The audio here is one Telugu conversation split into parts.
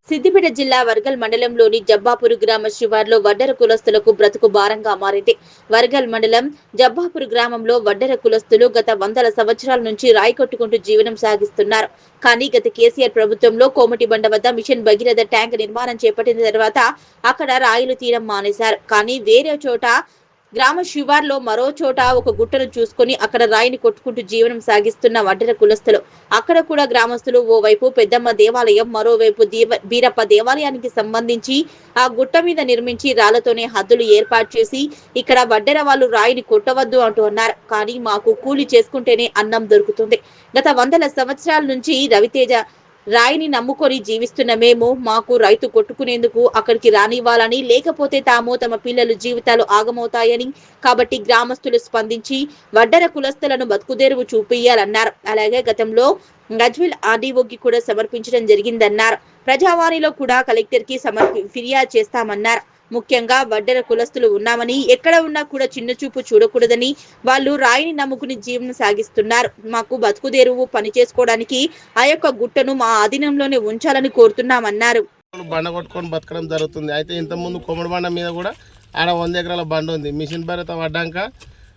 సిద్దిపేట జిల్లా వర్గల్ మండలంలోని జబ్బాపూర్ గ్రామ శివార్లో వడ్డెర కులస్తులకు బ్రతుకు భారంగా మారింది. వర్గల్ మండలం జబ్బాపూర్ గ్రామంలో వడ్డెర కులస్తులు గత వందల సంవత్సరాల నుంచి రాయి కొట్టుకుంటూ జీవనం సాగిస్తున్నారు. కానీ గత కేసీఆర్ ప్రభుత్వంలో కోమటిబండ వద్ద మిషన్ భగీరథ ట్యాంక్ నిర్మాణం చేపట్టిన తర్వాత అక్కడ రాయిలు తీయడం మానేశారు. కానీ వేరే చోట గ్రామ శివార్లో మరో చోట ఒక గుట్టను చూసుకుని అక్కడ రాయిని కొట్టుకుంటూ జీవనం సాగిస్తున్న వడ్డెర కులస్తులు. అక్కడ కూడా గ్రామస్తులు ఓవైపు పెద్దమ్మ దేవాలయం, మరోవైపు బీరప్ప దేవాలయానికి సంబంధించి ఆ గుట్ట మీద నిర్మించి రాళ్లతోనే హద్దులు ఏర్పాటు చేసి ఇక్కడ వడ్డెర వాళ్ళు రాయిని కొట్టవద్దు అంటూ అన్నారు. కానీ మాకు కూలి చేసుకుంటేనే అన్నం దొరుకుతుంది. గత వందల సంవత్సరాల నుంచి రవితేజ రాయిని నమ్ముకొని జీవిస్తున్న మేము మాకు రైతు కొట్టుకునేందుకు అక్కడికి రానివ్వాలని, లేకపోతే తాము తమ పిల్లల జీవితాలు ఆగమవుతాయని, కాబట్టి గ్రామస్తులు స్పందించి వడ్డెర కులస్తులను బతుకుదెరువు చూపియాలన్నారు. అలాగే గతంలో గజ్వేల్ ఆర్డీఓకి కూడా సమర్పించడం జరిగిందన్నారు. ప్రజావాణిలో కూడా కలెక్టర్ కి ఫిర్యాదు చేస్తామన్నారు. ముఖ్యంగా వడ్డెర కులస్తులు ఉన్నామని, ఎక్కడ ఉన్నా కూడా చిన్న చూపు చూడకూడదని, వాళ్ళు రాయిని నమ్ముకుని జీవనం సాగిస్తున్నారు. మాకు బతుకుదేరువు పని చేసుకోవడానికి ఆ యొక్క గుట్టను మా ఆధీనంలోనే ఉంచాలని కోరుతున్నామన్నారు. బండ కొట్టుకొని బతకడం జరుగుతుంది. అయితే ఇంతకుముందు కొమ్మడి బండ మీద కూడా ఆడ 100 ఎకరాల బండ ఉంది. మిషన్ భరిత పడ్డాక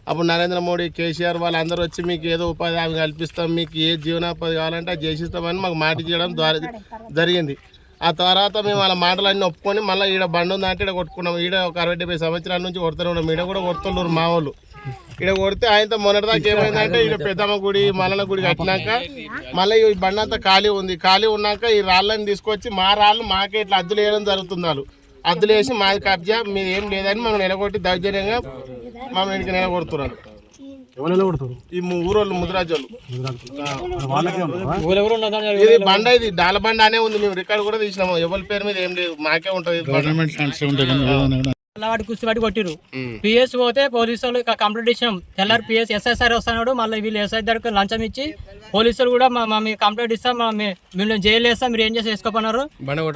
అప్పుడు నరేంద్ర మోడీ, కేసీఆర్ వాళ్ళందరూ వచ్చి మీకు ఏదో ఉపాధి హామీ కల్పిస్తాం, మీకు ఏ జీవనోపాధి కావాలంటే అది చేసిస్తామని మాకు మాట చేయడం జరిగింది. ఆ తర్వాత మేము వాళ్ళ మాటలన్నీ ఒప్పుకొని మళ్ళీ ఈడ బండి ఉందంటే ఈడ కొట్టుకున్నాం. ఈడ ఒక 60-70 సంవత్సరాల నుంచి కొడుతూనే ఉన్నాం. ఈడ కూడా కొడుతున్నారు మా వాళ్ళు. ఈడ కొడితే ఆయనతో మొన్నటిదాకా ఏమైందంటే ఈడ పెద్దమ్మ గుడి, మల్లన్న గుడి కట్టినాక మళ్ళీ ఈ బండి అంతా ఖాళీ ఉంది. ఖాళీ ఉన్నాక ఈ రాళ్ళని తీసుకొచ్చి మా రాళ్ళు మాకే ఇట్లా అద్దులు వేయడం జరుగుతుంది. వాళ్ళు అద్దులు వేసి మాది కబ్జా, మీరు ఏం లేదని మనం నిలగొట్టి దౌర్జన్యంగా మమ్మల్ని ఇంటికి నిలగొడుతున్నారు. ఈ ఊరోళ్ళు ముదిరాజోళ్ళు. ఇది బండ, ఇది డాల బండ అనే ఉంది. మేము రికార్డు కూడా తీసినాము. ఎవరి పేరు మీద ఏం లేదు, మాకే ఉంటుంది. వాటి కుస్తీ కొట్టిరు. పిఎస్ పోతే పోలీసులు కంప్లైంట్ ఇచ్చినాం. తెల్లారి పిఎస్ ఎస్ఐసారి వస్తున్నాడు. మళ్ళీ వీళ్ళు ఎస్ఐ దగ్గర లంచం ఇచ్చి పోలీసులు కూడా మీ కంప్లైంట్ ఇస్తాం, మేము జైలు వేస్తాం, మీరు ఏం చేసి వేసుకోపోయినారు.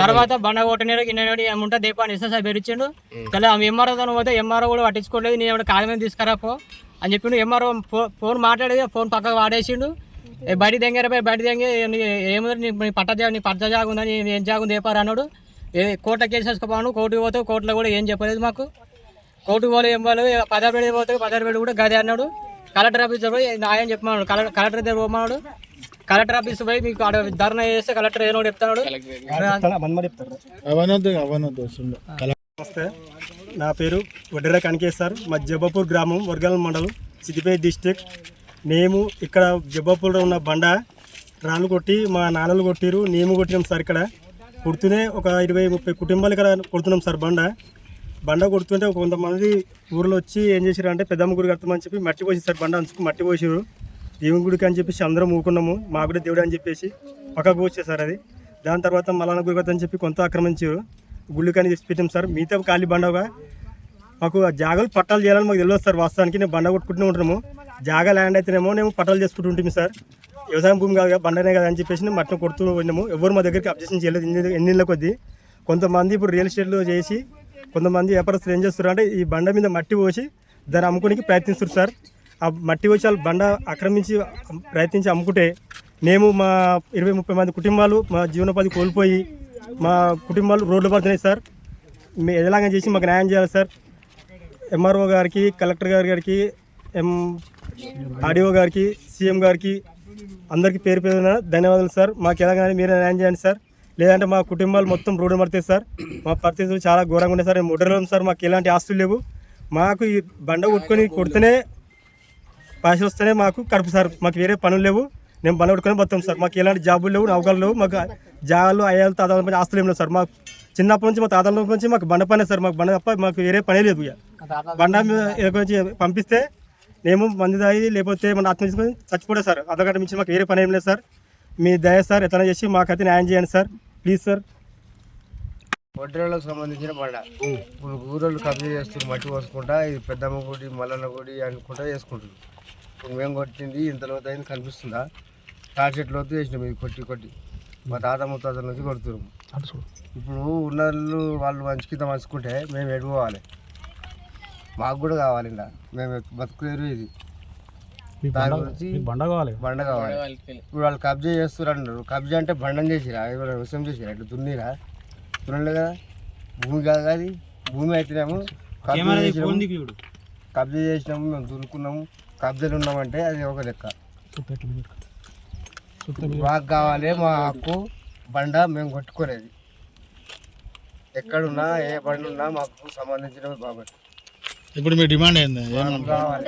తర్వాత బండ కొట్టనేడు గిన్నె ఏముంటే దీపాన్ని ఎస్ఐ పెరిచిండు. తెల్ల ఎంఆర్ఓ తో పోతే ఎంఆర్ఓ కూడా పట్టించుకోలేదు. నేను కాగమే తీసుకురాపో అని చెప్పిండు. ఎంఆర్ఓ ఫోన్ మాట్లాడేది, ఫోన్ పక్కకు వాడేసిండు. బయట దెంగారపోయి బయట దెంగి ఏముంది నీ పట్ట జాగుందని, ఏం జాగుంది ఏపారు అన్నాడు. కోర్టులో కేసు వేసుకోపోను. కోర్టుకు పోతే కోర్టులో కూడా ఏం చెప్పలేదు మాకు. కోర్టుకు పోలే ఏం వాళ్ళు 10 వేలు పోతే 10 వేలు కూడా గదే అన్నాడు. కలెక్టర్ ఆఫీస్ పోయి న్యాయం చెప్పమన్నాడు. కలెక్టర్ దగ్గర పోమన్నాడు. కలెక్టర్ ఆఫీస్ పోయి మీకు ధర్నా చేస్తే కలెక్టర్ ఏదో చెప్తాడు. నమస్తే, నా పేరు వడ్డెర కనకేశ్వర్. మా జబ్బాపూర్ గ్రామం, వర్గల్ మండలం, సిద్దిపేట డిస్టిక్. మేము ఇక్కడ జబ్బాపూర్లో ఉన్న బండ రాళ్ళు కొట్టి మా నాన్నలు కొట్టిరు, మేము కొట్టినాం సార్. ఇక్కడ కొడుతూనే ఒక 20-30 కుటుంబాలు ఇక్కడ కొడుతున్నాం సార్. బండ కొడుతుంటే ఒక 100 మంది ఊర్లో వచ్చి ఏం చేశారు అంటే పెద్దమ్మ గుడి కడతామని చెప్పి మట్టి పోసి సార్. బండ అంచుకు మట్టి పోసారు. దేవుని గుడికి అని చెప్పేసి అందరం ఊకున్నాము. మా కూడా దేవుడు అని చెప్పేసి పక్కకు పోసే సార్ అది. దాని తర్వాత మల్లన్న గుడి కడతామని చెప్పి కొంత ఆక్రమించారు. గుళ్ళు కానీ తెచ్చి పెట్టాం సార్. మిగతా ఖాళీ బండగా మాకు జాగాలు పట్టాలు చేయాలని మాకు తెలియదు సార్. వాస్తవానికి నేను బండ కొట్టుకుంటూనే ఉంటాము. జాగా ల్యాండ్ అయితేనేమో మేము పట్టాలు చేసుకుంటూ ఉంటాము సార్. వ్యవసాయం భూమి కాదు, బండనే కదా అని చెప్పేసి మట్టిని కొడుతూ ఉన్నాము. ఎవరు మా దగ్గరికి అబ్జెక్షన్ చేయలేదు. ఎన్నిళ్ళ కొద్దీ కొంతమంది ఇప్పుడు రియల్ ఎస్టేట్లో చేసి కొంతమంది వ్యాపారస్తులు ఏం చేస్తారు అంటే ఈ బండ మీద మట్టి పోసి దాన్ని అమ్ముకోనికి ప్రయత్నిస్తారు సార్. ఆ మట్టి పోసి వాళ్ళు బండ ఆక్రమించి ప్రయత్నించి అమ్ముకుంటే మేము మా 20-30 మంది కుటుంబాలు మా జీవనోపాధి కోల్పోయి మా కుటుంబాలు రోడ్లు పడుతున్నాయి సార్. మేము ఎలాగ చేసి మాకు న్యాయం చేయాలి సార్. ఎంఆర్ఓ గారికి, కలెక్టర్ గారికి, ఆర్డీఓ గారికి, సీఎం గారికి అందరికీ పేరు పేరున ధన్యవాదాలు సార్. మాకు ఎలాగైనా మీరే న్యాయం చేయండి సార్. లేదంటే మా కుటుంబాలు మొత్తం రోడ్డు పడతాయి సార్. మా పరిస్థితులు చాలా ఘోరంగా ఉన్నాయి సార్. మేము ముడ్డరం సార్. మాకు ఎలాంటి ఆస్తులు లేవు. మాకు ఈ బండ కొట్టుకొని పైసలు వస్తేనే మాకు కడుపు సార్. మాకు వేరే పనులు లేవు. మేము బండ కొట్టుకొని బతాం సార్. మాకు ఎలాంటి జాబులు లేవు, నౌకలు లేవు. మాకు జాగాలు, అయ్యాలు, తాతాల నుంచి ఆస్తులు ఏం లేవు సార్. మాకు చిన్నప్పటి నుంచి మా తాతల నుంచి మాకు బండ పనే సార్. మాకు బండ తప్ప మాకు వేరే పనే లేదు. బండ మీద పంపిస్తే మేము మంది దాగి లేకపోతే మన ఆత్మహత్య చచ్చిపోతే సార్. అదొకటి మించి మాకు వేరే పని ఏం లేదు సార్. మీ దయ సార్, ఎట్లా చేసి మాకైతే న్యాయం చేయండి సార్, ప్లీజ్ సార్. వడ్డెరలకు సంబంధించిన బండ ఇప్పుడు ఊరోళ్ళు కబ్జా చేస్తున్నారు. మట్టి పోసుకుంటా ఇది పెద్దమ్మ గుడి, మల్లన్న గుడి అనుకుంటా చేసుకుంటున్నారు. ఇప్పుడు మేము కొట్టింది ఇంతలో అయింది కనిపిస్తుందా? తాటి చెట్లు వద్దు చేసినాం. ఇది కొట్టి మా తాత ముత్తాతల నుంచి కొడుతున్నాము. ఇప్పుడు ఉన్న వాళ్ళు మంచికింత మంచుకుంటే మేము ఎడుకోవాలి. మాకు కూడా కావాలి. ఇలా మేము బతుకులేరు. ఇది దాని గురించి బండ కావాలి. ఇప్పుడు వాళ్ళు కబ్జా చేస్తున్నారు అన్నారు. కబ్జా అంటే బండం చేసిరా, విషయం చేసిరా, ఇట్లా దున్నిరా, చూడండి కదా, భూమి కాదు అది, భూమి అయితేనేమో కబ్జా చేసినాము, మేము దున్నుకున్నాము, కబ్జాలు ఉన్నామంటే అది ఒక లెక్క. మాకు కావాలి మా హక్కు, బండ మేము కొట్టుకోలేదు. ఎక్కడున్నా ఏ బండి ఉన్నా మాకు సంబంధించినవి బాబట్టి. ఇప్పుడు మీ డిమాండ్ ఏంది? కావాలి.